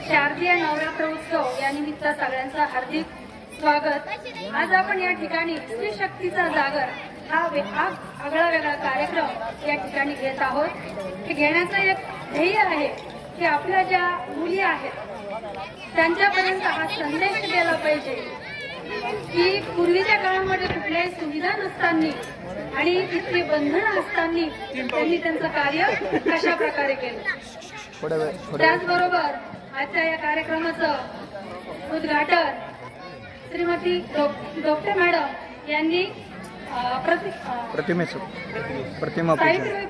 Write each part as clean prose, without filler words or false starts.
शारदीय नवरात्र उत्सव या निमित्त सगळ्यांचं हार्दिक स्वागत। आज आपण या ठिकाणी स्त्री शक्तीचा जागर हा आगळा वेगळा कार्यक्रम या ठिकाणी घेत आहोत। हे घेण्याचं एक ध्येय आहे की आपल्या ज्या मुली आहेत त्यांच्यापर्यंत हा संदेश गेला पाहिजे की पूर्वीच्या काळामध्ये कुठल्याही सुविधा नसताना आणि इतकी बंधनं असताना त्यांनी त्यांचं कार्य कशा प्रकारे केलं। त्याचबरोबर आजच्या या कार्यक्रमाचं उद्घाटन श्रीमती डॉक्टर मॅडम यांनी सावित्रीबाई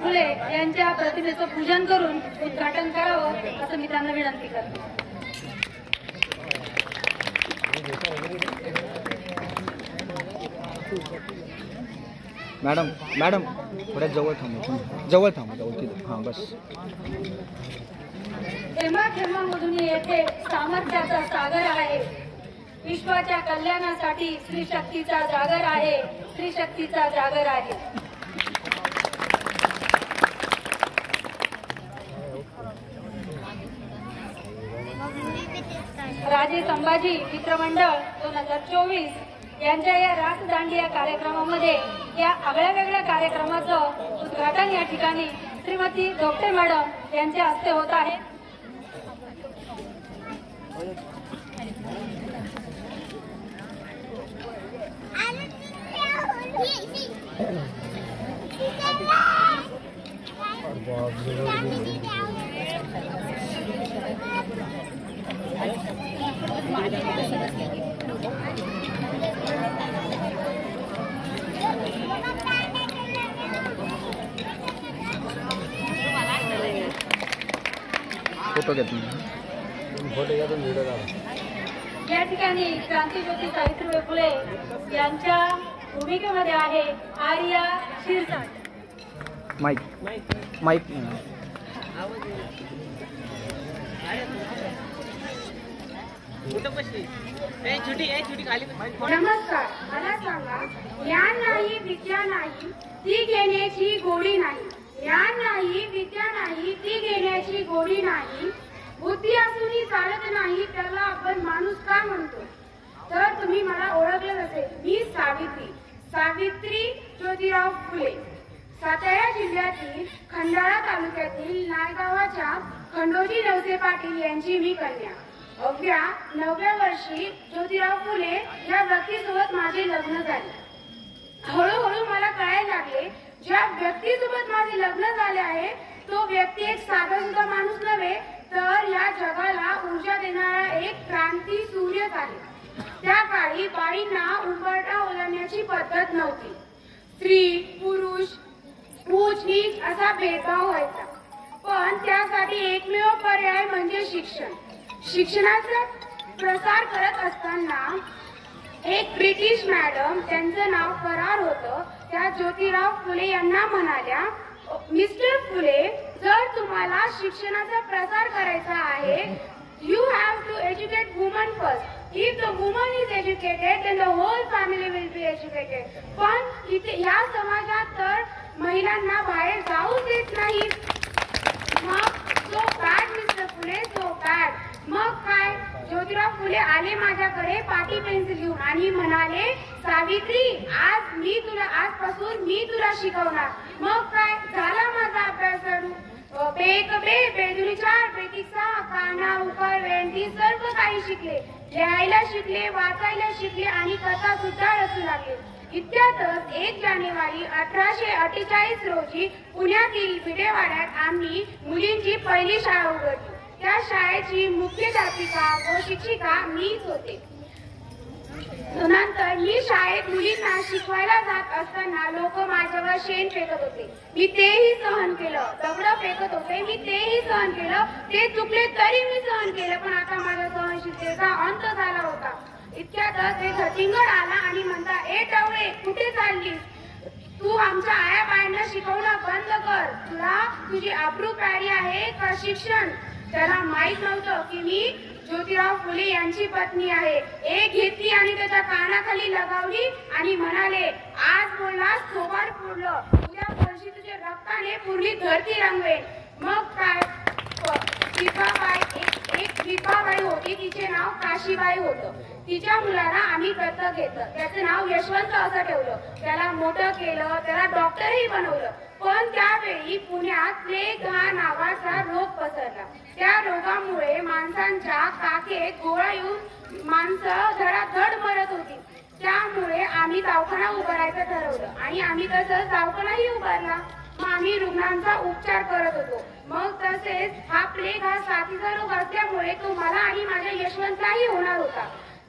फुले यांच्या प्रतिमेचं पूजन करून उद्घाटन करावं असं मी त्यांना विनंती करते। मॅडम थोड्या जवळ थांबा तिथे। हां बस। थेंबाथेंबामधून येथे सामर्थ्याचा सागर आहे, विश्वाच्या कल्याणासाठी स्त्री शक्तीचा जागर आहे, स्त्री शक्तीचा जागर आहे। राजे संभाजी मित्रमंडळ 2024 यांच्या या रास दांडिया कार्यक्रमामध्ये या आगळ्या वेगळ्या कार्यक्रमाचं उद्घाटन या ठिकाणी श्रीमती डॉक्टर मॅडम यांच्या हस्ते होत आहे। या ठिकाणी क्रांतीज्योती सावित्रीबाई फुले यांच्या भूमिकेमध्ये आहे आर्या शिरसाट। माईक नमस्कार। मला सांगा, ज्ञान नाही विद्या नाही ती घेण्याची गोडी नाही, ज्ञान नाही विद्या नाही ती घेण्याची गोडी नाही, बुद्धी असूनही चालत नाही त्याला आपण माणूस का म्हणतो। तर तुम्ही मला ओळखलं असेल, मी सावित्री ज्योतिराव फुले, सातारा जिल्ह्यातील खंडाळा तालुक्यातील नायगावाच्या खंडोजी नवसे पाटील यांची मी कन्या। अवघ्या 9व्या वर्षी ज्योतिराव फुले या व्यक्तीसोबत माझे लग्न झाले। हळूहळू मला कळायला लागले, ज्या व्यक्तीसोबत माझे लग्न झाले आहे तो व्यक्ती एक साधा सुद्धा माणूस नव्हे, तर या जगाला ऊर्जा देणारा एक क्रांती सूर्यच आहे। त्या काळी बाईंना उंबरठा ओलांडण्याची पद्धत नव्हती। स्त्री पुरुष उच्च नीच असा भेदभाव व्हायचा, पण त्यासाठी एकमेव पर्याय म्हणजे शिक्षण। शिक्षणाचा प्रसार करत असताना एक ब्रिटिश मॅडम, त्यांचं नाव फरार होतं, त्या ज्योतिराव फुले यांना म्हणाल्या, मिस्टर फुले, जर तुम्हाला शिक्षणाचा प्रसार करायचा आहे, you have to educate women first. If the woman is educated then the whole family will be educated. पण इथे या समाजात तर महिलांना बाहेर जाऊ देत नाही। मग सो बॅड मिस्टर फुले, सो बॅड। मग काय, ज्योतिराव फुले आले माझ्याकडे पाटी पेन्सिल घेऊन आणि म्हणाले, सावित्री, आजपासून मी तुला शिकवणार। मग काय झाला माझा अभ्यास सुरू। बेक बे बेदुरी 4 पैकी 6 काना उकार वेंटी सर्व काही शिकले, लिहायला शिकले, वाचायला शिकले आणि कथा सुद्धा रचू लागले। इतक्यातच 1 जानेवारी 1848 रोजी पुण्यातील भिडेवाड्यात आम्ही मुलींची पहिली शाळा उघडली। त्या शाळेची मुख्याध्यापिका व शिक्षिका मीच होते। नंतर मी शाळेत मुलींना शिकवायला जात असताना लोक माझ्यावर शेण फेकत होते, मी तेही सहन केलं। दगड फेकत होते, मी तेही सहन केलं। ते चुकले तरी मी सहन केलं, पण आता माझ्या सहनशीलतेचा अंत झाला होता। इतक्यातच एक झटिंगड आला आणि म्हणता, ए टवळे, कुठे चाललीस? तू आमच्या आया बायांना शिकवणं बंद कर, तुला तुझी आबरू प्यारी आहे का शिक्षण? त्याला माहित नव्हतं की मी ज्योतिराव फुले यांची पत्नी आहे। एक घेतली आणि त्याच्या कानाखाली लगावली आणि म्हणाले, आज बोललास थोबाड फोडलं, उद्या वर्षी तुझे रक्ताने पूर्णी धरती रंगवेल. मग काय एक विभाबाई होती, तिचे नाव काशीबाई होतं. तिच्या मुलाला आम्ही दत्तक घेतलं. त्याचं नाव यशवंत असं ठेवलं. त्याला मोठं केलं, त्याला डॉक्टरही बनवलं. पण त्यावेळी पुण्यात प्लेग हा नावाचा रोग पसरला. त्या रोगामुळे माणसांच्या काखेत गोळा येऊन माणसं धडाधड मरत होती. त्यामुळे आम्ही दवाखाना उभारायचं ठरवलं आणि आम्ही तसंच दवाखानाही उभारला. मग आम्ही रुग्णांचा उपचार करत होतो. मग तसेच हा प्लेग हा साथीचा रोग असल्यामुळे तो मला आणि माझ्या यशवंतलाही होणार होता.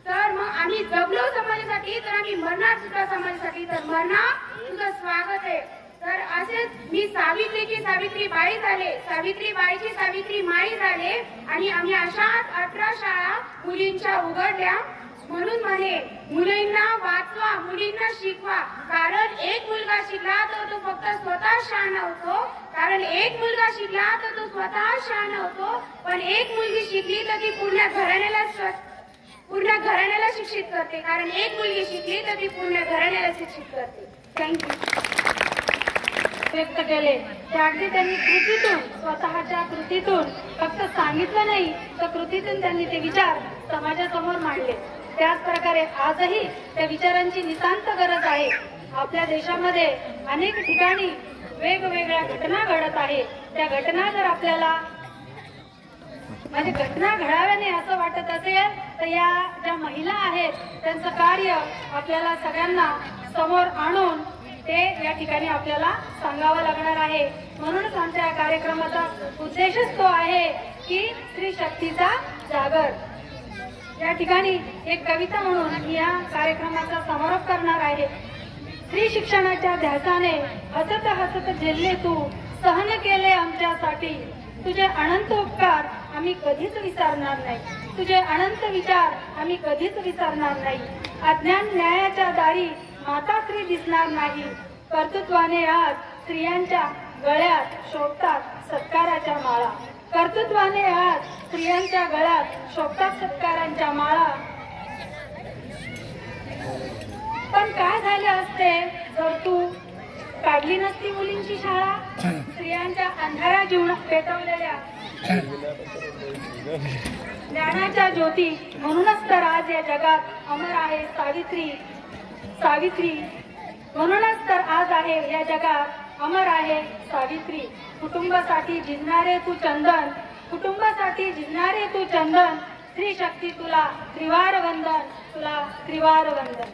तर मग आम्ही जगलो समाजासाठी, तर आम्ही मरणार सुद्धा समाजासाठी. तर मरणार तुझं स्वागत आहे. तर असेच मी सावित्रीची सावित्रीबाई झाले, सावित्रीबाईची सावित्री माई झाले आणि आम्ही अशा 18 शाळा मुलींच्या उघडल्या. म्हणून म्हणे, मुलींना वाचवा, मुलींना शिकवा. कारण एक मुलगा शिकला तर तो फक्त स्वतः शहाणा होतो. कारण एक मुलगा शिकला तर तो स्वतः शहाणा होतो. पण एक मुलगी शिकली तर ती पूर्ण घराण्याला शिक्षित करते. कारण एक मुलगी शिकली तर ती पूर्ण घराण्याला शिक्षित करते. थँक्यू. व्यक्त केले ते अगदी त्यांनी कृतीतून, स्वतःच्या कृतीतून फक्त सांगितलं नाही तर कृतीतून त्यांनी ते विचार समाजासमोर मांडले. त्याच प्रकारे आजही त्या विचारांची नितांत गरज आहे. आपल्या देशामध्ये अनेक ठिकाणी वेगवेगळ्या घटना घडत आहे. त्या घटना जर आपल्याला म्हणजे घटना घडाव्याने असं वाटत असेल तर या ज्या महिला आहेत त्यांचं कार्य आपल्याला सगळ्यांना समोर आणून ते या ठिकाणी आपल्याला सांगावं लागणार आहे. म्हणूनच आमच्या या कार्यक्रमाचा उद्देशच तो आहे की स्त्री शक्तीचा जागर. या ठिकाणी एक कविता म्हणून या कार्यक्रमाचा समारोप करणार आहे. स्त्री शिक्षणाच्या ध्यासाने हसत हसत झेलले तू, सहन केले आमच्यासाठी. तुझे अनंत उपकार आम्ही कधीच विसरणार नाही. तुझे अनंत विचार आम्ही कधीच विसरणार नाही. अज्ञान न्यायाच्या दारी माता स्त्री दिसणार नाही. कर्तृत्वाने आज स्त्रियांच्या गळ्यात शोभतात सत्काराच्या माळा. कर्तृत्वाने आज स्त्रियांच्या गळ्यात शोभतात सत्कारांच्या माळा. पण काय झाले असते जर तू काढली नसती मुलींची शाळा. स्त्रियांच्या अंधाऱ्या जीवनात पेटवलेल्या ज्ञानाच्या ज्योती. म्हणूनच तर आज या जगात अमर आहे सावित्री. सावित्री म्हणूनच तर आज आहे या जगात अमर आहे सावित्री. कुटुंबासाठी झिजणारे तू चंदन, कुटुंबासाठी झिजणारे तू चंदन. स्त्री शक्ती तुला त्रिवार वंदन, तुला त्रिवार वंदन.